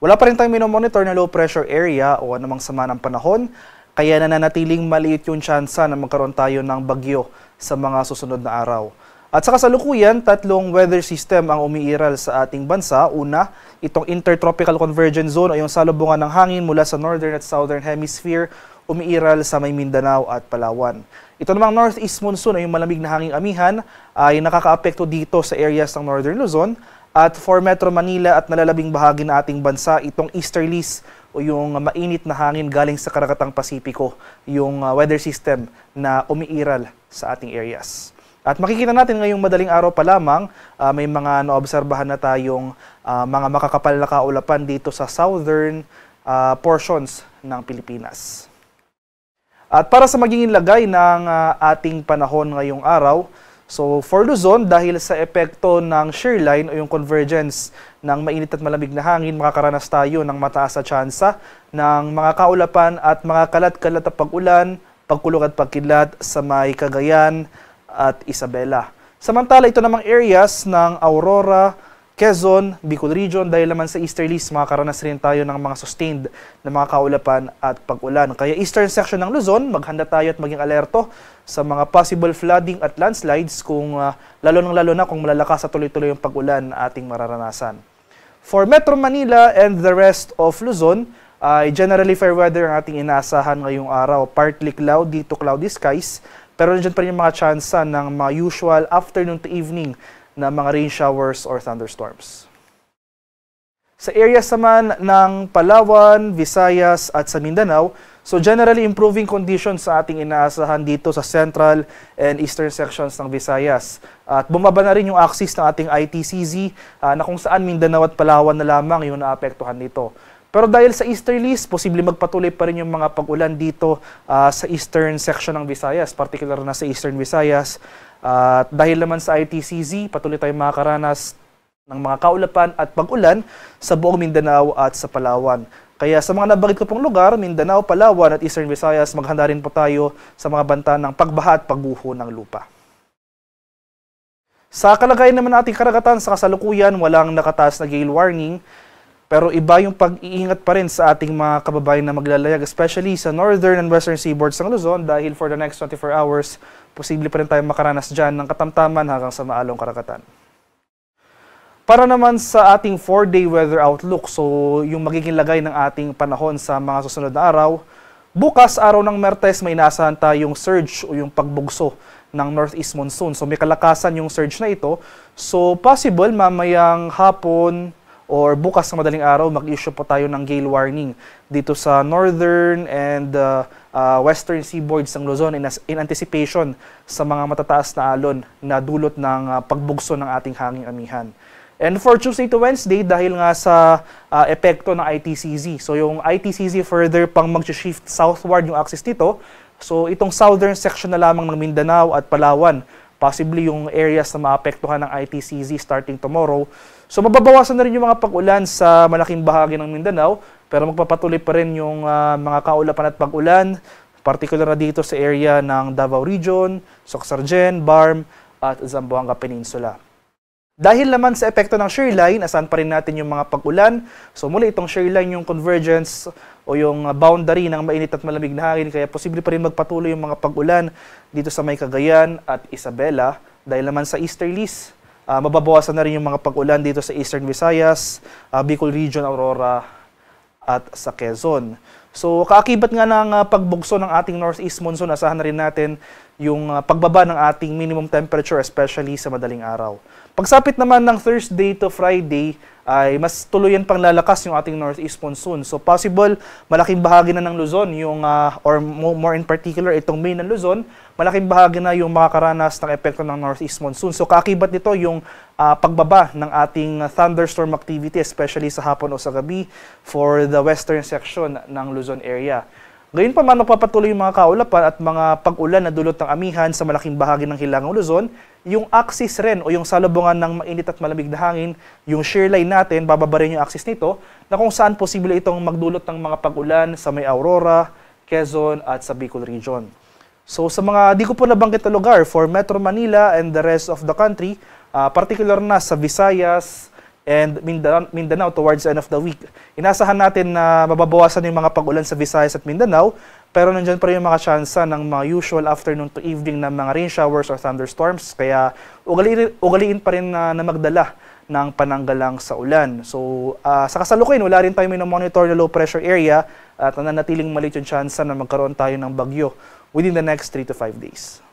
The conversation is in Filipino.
Wala pa rin tayong minomonitor na low pressure area o anumang sama ng panahon, kaya nananatiling maliit yung tsansa na magkaroon tayo ng bagyo sa mga susunod na araw. At sa kasalukuyan, tatlong weather system ang umiiral sa ating bansa. Una, itong Intertropical Convergence Zone o yung salubungan ng hangin mula sa Northern at Southern Hemisphere umiiral sa may Mindanao at Palawan. Ito namang Northeast Monsoon o yung malamig na hanging amihan ay nakakaapekto dito sa areas ng Northern Luzon. At for Metro Manila at nalalabing bahagi ng ating bansa, itong easterlies o yung mainit na hangin galing sa Karagatang Pasipiko, yung weather system na umiiral sa ating areas. At makikita natin ngayong madaling araw pa lamang, may mga naobserbahan na tayong mga makakapal na kaulapan dito sa southern portions ng Pilipinas. At para sa magiging lagay ng ating panahon ngayong araw, so for Luzon, dahil sa epekto ng shear line o yung convergence ng mainit at malamig na hangin, makakaranas tayo ng mataas na tsansa ng mga kaulapan at mga kalat-kalat na pag-ulan, pagkulog at pagkidlat sa may Cagayan at Isabela. Samantala, ito namang areas ng Aurora, Quezon, Bicol Region, dahil naman sa easterlies, makakaranas rin tayo ng mga sustained na mga kaulapan at pag-ulan. Kaya eastern section ng Luzon, maghanda tayo at maging alerto sa mga possible flooding at landslides kung lalo na kung malalakas at tuloy-tuloy yung pag-ulan na ating mararanasan. For Metro Manila and the rest of Luzon, generally fair weather ang ating inaasahan ngayong araw. Partly cloudy to cloudy skies, pero nandiyan pa rin yung mga tsansa ng mga usual afternoon to evening na mga rain showers or thunderstorms. Sa areas naman ng Palawan, Visayas at sa Mindanao, so generally improving conditions sa ating inaasahan dito sa central and eastern sections ng Visayas. At bumaba na rin yung axis ng ating ITCZ na kung saan Mindanao at Palawan na lamang yung naapektuhan nito. Pero dahil sa easterlies, posible magpatuloy pa rin yung mga pag-ulan dito sa eastern section ng Visayas, particular na sa eastern Visayas. At dahil naman sa ITCZ, patuloy tayong makakaranas ng mga kaulapan at pag-ulan sa buong Mindanao at sa Palawan. Kaya sa mga nabanggit ko pong lugar, Mindanao, Palawan at Eastern Visayas, maghanda rin po tayo sa mga banta ng pagbaha at pagguho ng lupa. Sa kalagayan naman ating karagatan sa kasalukuyan, walang nakataas na gale warning. Pero iba yung pag-iingat pa rin sa ating mga kababayan na maglalayag, especially sa northern and western seaboards ng Luzon dahil for the next 24 hours, posible pa rin tayo makaranas dyan ng katamtaman hanggang sa maalong karagatan. Para naman sa ating 4-day weather outlook, so yung magiging lagay ng ating panahon sa mga susunod na araw, bukas araw ng Martes may inaasahan tayong surge o yung pagbugso ng northeast monsoon. So may kalakasan yung surge na ito. So possible mamayang hapon or bukas na madaling araw, mag-issue po tayo ng gale warning dito sa northern and western seaboards ng Luzon in anticipation sa mga matataas na alon na dulot ng pagbugso ng ating hanging amihan. And for Tuesday to Wednesday, dahil nga sa epekto ng ITCZ, so yung ITCZ further pang mag-shift southward yung axis nito, so itong southern section na lamang ng Mindanao at Palawan, possibly yung areas na maapektuhan ng ITCZ starting tomorrow. So mababawasan na rin yung mga pag-ulan sa malaking bahagi ng Mindanao, pero magpapatuloy pa rin yung mga kaulapan at pag-ulan, particular na dito sa area ng Davao Region, Socsargen, Barm at Zamboanga Peninsula. Dahil naman sa epekto ng shear line, asahan pa rin natin yung mga pag-ulan. So muli itong shear line yung convergence o yung boundary ng mainit at malamig na hangin, kaya posible pa rin magpatuloy yung mga pag-ulan dito sa may Cagayan at Isabela. Dahil naman sa easterlies, mababawasan na rin yung mga pag-ulan dito sa Eastern Visayas, Bicol Region, Aurora at sa Quezon. So kaakibat nga ng pagbugso ng ating northeast monsoon, asahan na rin natin yung pagbaba ng ating minimum temperature, especially sa madaling araw. Pagsapit naman ng Thursday to Friday, ay mas tuluyan pang lalakas yung ating northeast monsoon. So possible, malaking bahagi na ng Luzon, yung, or more in particular, itong main ng Luzon, malaking bahagi na yung makakaranas ng epekto ng northeast monsoon. So kaakibat nito yung pagbaba ng ating thunderstorm activity, especially sa hapon o sa gabi for the western section ng Luzon area. Gayon pa man, magpapatuloy yung mga kaulapan at mga pag-ulan na dulot ng amihan sa malaking bahagi ng hilangang Luzon. Yung axis rin o yung salubungan ng mainit at malamig na hangin, yung shear line natin, bababa rin yung axis nito, na kung saan posible itong magdulot ng mga pag-ulan sa may Aurora, Quezon at sa Bicol Region. So sa mga di ko po nabanggit na lugar, for Metro Manila and the rest of the country, particular na sa Visayas, and Mindanao towards the end of the week. Inasahan natin na mababawasan yung mga pag-ulan sa Visayas at Mindanao, pero nandyan pa rin yung mga tsansa ng mga usual afternoon to evening na mga rain showers or thunderstorms. Kaya ugaliin pa rin na magdala ng pananggalang sa ulan. So sa kasalukuyan, wala rin tayo monitor na low pressure area at nananatiling maliit yung tsansa na magkaroon tayo ng bagyo within the next 3 to 5 days.